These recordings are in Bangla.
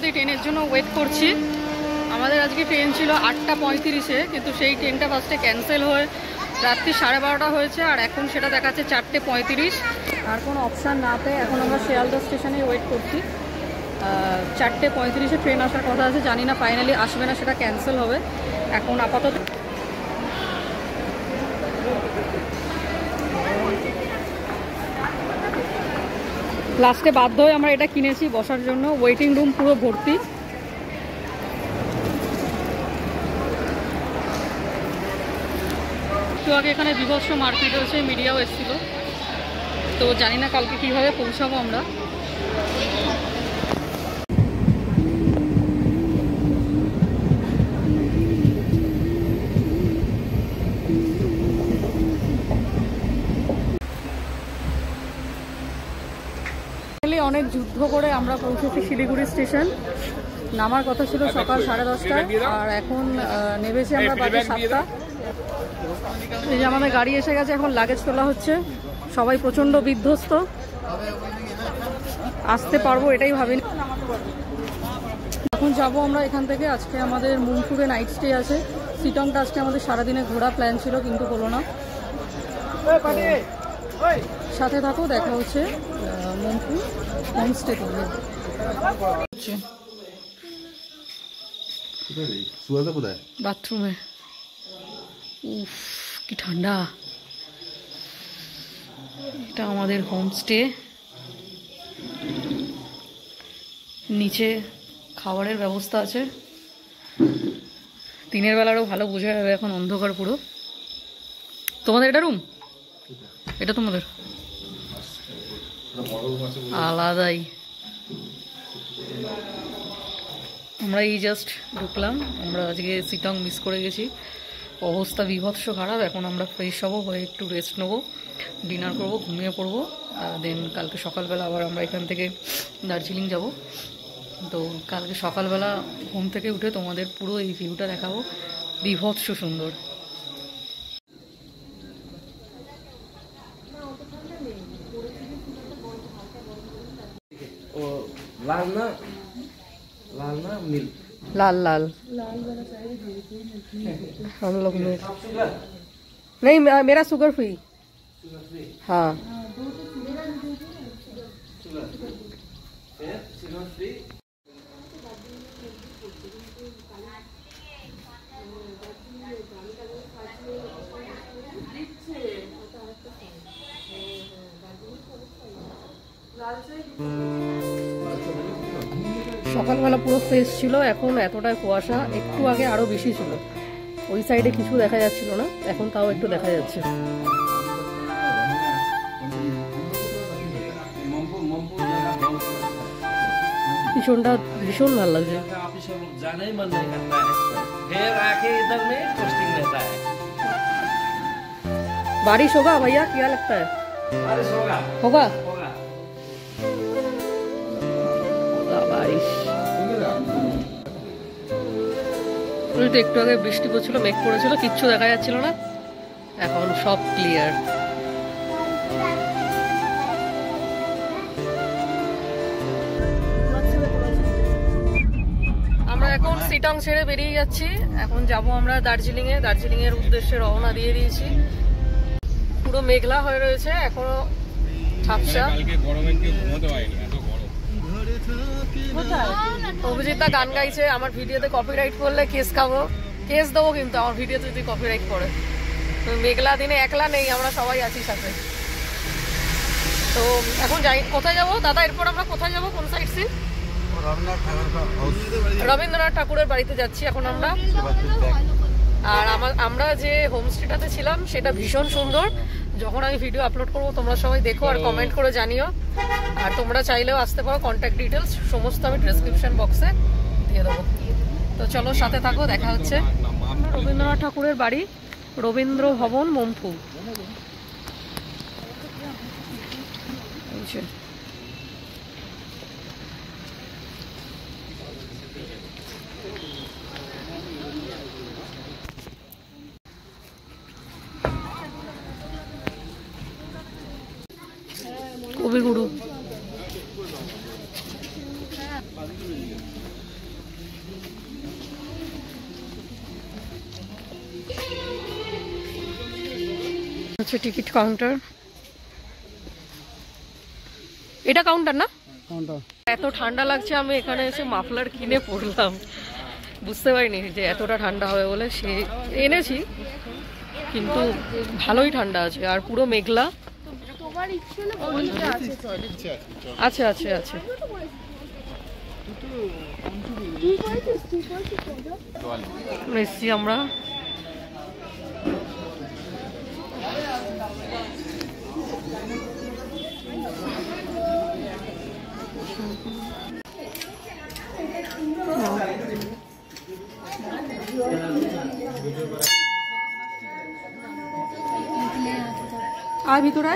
অবধি ট্রেনের জন্য ওয়েট করছি। আমাদের আজকে ট্রেন ছিল 8:35-এ, কিন্তু সেই ট্রেনটা ফার্স্টে ক্যান্সেল হয়ে রাত্রি 12:30 হয়েছে, আর এখন সেটা দেখাচ্ছে 4:35। আর কোনো অপশান না পেয়ে এখন আমরা শিয়ালদা স্টেশনে ওয়েট করছি। 4:35-এ ট্রেন আসার কথা আছে, জানি না ফাইনালি আসবে না, সেটা ক্যান্সেল হবে। এখন আপাতত লাস্টে বাধ্য হয়ে আমরা এটা কিনেছি বসার জন্য। ওয়েটিং রুম পুরো ভর্তি। একটু আগে এখানে বিভৎস মারপিট হয়েছে, মিডিয়াও এসেছিল, তো জানি না কালকে কীভাবে পৌঁছাবো আমরা। অনেক যুদ্ধ করে আমরা পৌঁছেছি শিলিগুড়ি স্টেশন। নামার কথা ছিল সকাল 10:30টায়, আর এখন নেমেছি আমরা বাজে 7টা। এই যে আমাদের গাড়ি এসে গেছে, এখন লাগেজ তোলা হচ্ছে। সবাই প্রচণ্ড বিধ্বস্ত, আসতে পারবো এটাই ভাবিনি। এখন যাব আমরা এখান থেকে। আজকে আমাদের মুনপুরে নাইট স্টে আছে। সিটংটা আজকে আমাদের সারাদিনে ঘোরা প্ল্যান ছিল, কিন্তু হলো না। সাথে থাকো, দেখা হচ্ছে মুনপুর হোমস্টে করবে। বাথরুমে উফ কি ঠান্ডা। এটা আমাদের হোমস্টে, নিচে খাবারের ব্যবস্থা আছে। দিনের বেলারও ভালো বোঝা যাবে, এখন অন্ধকার পুরো। তোমাদের এটা রুম? এটা তোমাদের আলাদাই। আমরা এই জাস্ট ঢুকলাম। আমরা আজকে সিটং মিস করে গেছি, অবস্থা বিভৎস খারাপ। এখন আমরা ফ্রেশ হবো, হয়ে একটু রেস্ট নেবো, ডিনার করবো, ঘুমিয়ে পড়বো। দেন কালকে সকালবেলা আবার আমরা এখান থেকে দার্জিলিং যাব। তো কালকে সকালবেলা ঘুম থেকে উঠে তোমাদের পুরো এই ভিউটা দেখাবো, বিভৎস সুন্দর। लाल ना लाल ना मिल्क लाल लाल हम लोग में नहीं, मेरा शुगर फ्री। हाँ সকালবেলা পুরো ফ্রেশ ছিল, এখন এতটাই কুয়াশা। একটু আগে আরো বেশি ছিল। ওই সাইডে কিছু দেখা যাচ্ছিল না, এখন তাও একটু দেখা যাচ্ছে। পিছনটা ভীষণ ভালো লাগছে। बारिश होगा भैया, क्या लगता है? बारिश होगा होगा बारिश। একটু আগে বৃষ্টি পড়ছিল, মেঘ পড়েছিল, কিচ্ছু দেখা যাচ্ছিল না। এখন সব ক্লিয়ার। আমরা এখন সিটং ছেড়ে বেরিয়ে যাচ্ছি। এখন যাব আমরা দার্জিলিং এ। দার্জিলিং এর উদ্দেশ্যে রওনা দিয়ে দিয়েছি। পুরো মেঘলা হয়ে রয়েছে, এখনো ঝাপসা। অভিজিৎদা গান গাইছে, আমার ভিডিওতে কপিরাইট করলে কেস খাবো, কেস দেবো কিন্তু আমার ভিডিওতে যদি কপিরাইট করে। তো মেঘলা দিনে একলা নেই, আমরা সবাই আছি সাথে। তো এখন যাই, কোথায় যাবো দাদা? এরপর আমরা কোথায় যাবো, কোন সাইড সিন? রবীন্দ্রনাথ ঠাকুরের বাড়িতে যাচ্ছি এখন আমরা। আর আমরা যে হোমস্টেটাতে ছিলাম সেটা ভীষণ সুন্দর। যখন আমি ভিডিও আপলোড করবো তোমরা সবাই দেখো আর কমেন্ট করে জানিও। আর তোমরা চাইলেও আসতে পারো, কন্ট্যাক্ট ডিটেলস সমস্ত আমি ডেসক্রিপশন বক্সে দিয়ে দেবো। তো চলো সাথে থাকো, দেখা হচ্ছে। রবীন্দ্রনাথ ঠাকুরের বাড়ি, রবীন্দ্র ভবন, মম্পু। কবিগুরু। হচ্ছে টিকিট কাউন্টার। এটা কাউন্টার না? এত ঠান্ডা লাগছে, আমি এখানে এসে মাফলার কিনে পড়লাম, বুঝতে পারিনি যে এতটা ঠান্ডা হবে বলে। সে এনেছি, কিন্তু ভালোই ঠান্ডা আছে আর পুরো মেঘলা। আছে আছে আছে। এসছি আমরা। আর ভিতরে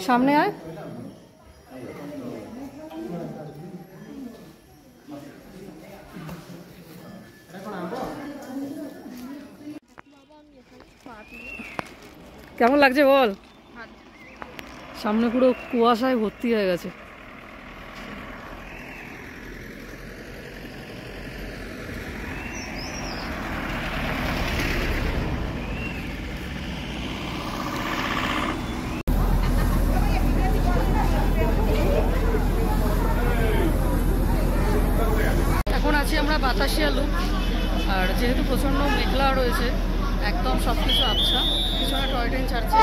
সামনে আয়। কেমন লাগছে বল? সামনে পুরো কুয়াশায় ভর্তি হয়ে গেছে। এখন আছি আমরা বাতাসিয়া লুপ, আর যেহেতু প্রচন্ড মেঘলা রয়েছে, একদম সবকিছু আবছা। পিছনে টয় ট্রেন ছাড়ছে।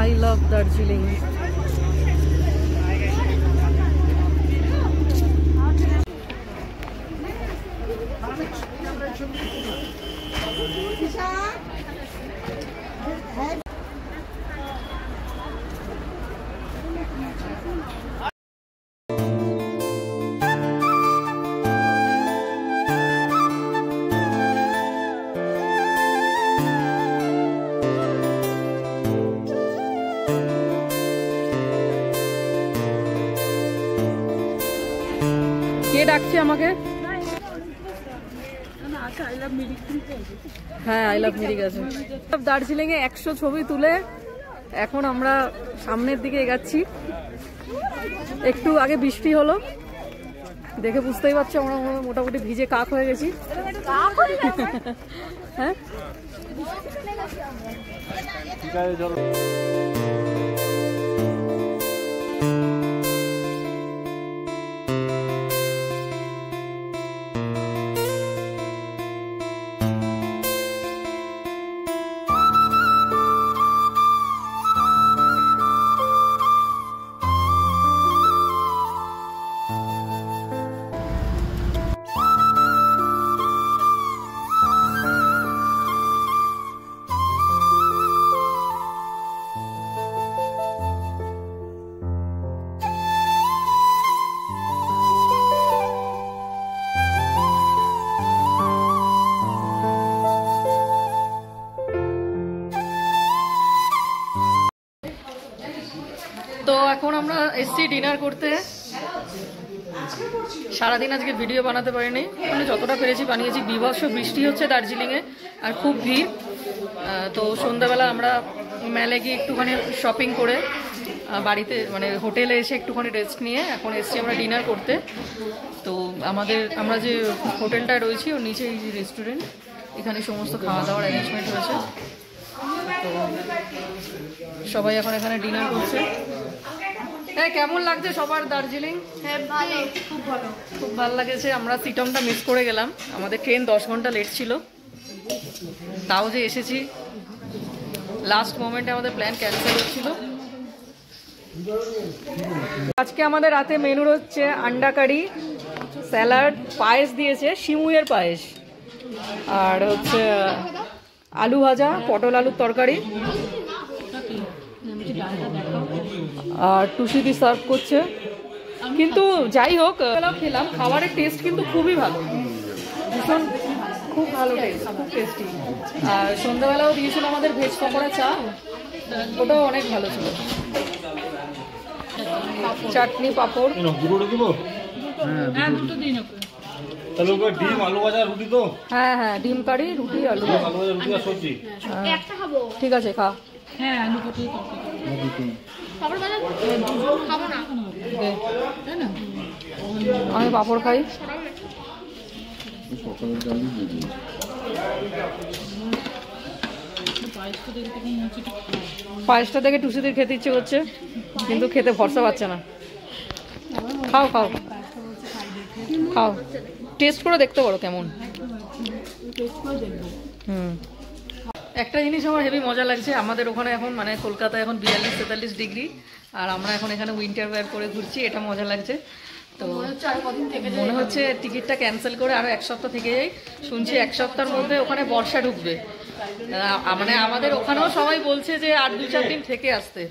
I love Darjeeling. কে ডাকছে আমাকে? হ্যাঁ, আই লাভ মিরিক আছে। দার্জিলিং এ 100 ছবি তুলে এখন আমরা সামনের দিকে এগাচ্ছি। একটু আগে বৃষ্টি হলো, দেখে বুঝতেই পারছো আমরা মোটামুটি ভিজে কাক হয়ে গেছি। হ্যাঁ, তো এখন আমরা এসছি ডিনার করতে। সারাদিন আজকে ভিডিও বানাতে পারিনি, মানে যতটা পেরেছি বানিয়েছি। বিভৎস বৃষ্টি হচ্ছে দার্জিলিংয়ে আর খুব ভিড়। তো সন্ধ্যাবেলা আমরা মেলে গিয়ে একটুখানি শপিং করে বাড়িতে মানে হোটেলে এসে একটুখানি রেস্ট নিয়ে এখন এসছি আমরা ডিনার করতে। তো আমরা যে হোটেলটায় রয়েছি ওর নিচে এই যে রেস্টুরেন্ট, এখানে সমস্ত খাওয়া দাওয়ার অ্যারেঞ্জমেন্ট হয়েছে। তো সবাই এখন এখানে ডিনার করছে। হ্যাঁ, কেমন লাগছে সবার দার্জিলিং? খুব ভালো লাগেছে। আমরা সিটংটা মিস করে গেলাম, আমাদের ট্রেন 10 ঘন্টা লেট ছিল, তাও যে এসেছি। লাস্ট মোমেন্টে আমাদের প্ল্যান ক্যান্সেল হচ্ছিল। আজকে আমাদের রাতে মেনুর হচ্ছে আন্ডা কারি, স্যালাড, পায়েস দিয়েছে, শিমুয়ের পায়েস, আর হচ্ছে আলু ভাজা, পটল আলুর তরকারি, আর টুসিদি সার্ভ করছে। কিন্তু যাই হোক, খেলাম, খাবারের টেস্ট কিন্তু খুবই ভালো, ভীষণ খুব ভালো টেস্ট, খুব টেস্টি। আর সন্ধ্যাবেলাও দিয়েছিল আমাদের ভেজ পকোড়া, চা, ওটাও অনেক ভালো ছিল। চাটনি, পাঁপড়। হ্যাঁ হ্যাঁ, ডিম কারি, রুটি, আলু। ঠিক আছে, খা। আমি পাঁপড় খাই। পায়েসটা দেখে টুসিদের খেতে ইচ্ছে করছে, কিন্তু খেতে ভরসা পাচ্ছে না। খাও খাও খাও, টেস্ট করে দেখতে পারো কেমন। একটা জিনিস আমার হেভি মজা লাগছে, আমাদের ওখানে এখন মানে কলকাতায় এখন 42-43 ডিগ্রি, আর আমরা এখন এখানে উইন্টার ওয়্যার করে ঘুরছি, এটা মজা লাগছে। তো মনে হচ্ছে টিকিটটা ক্যান্সেল করে আরও 1 সপ্তাহ থেকে যাই। শুনছি 1 সপ্তাহের মধ্যে ওখানে বর্ষা ঢুকবে, মানে আমাদের ওখানেও সবাই বলছে যে আর 2-4 দিন থেকে আসতে।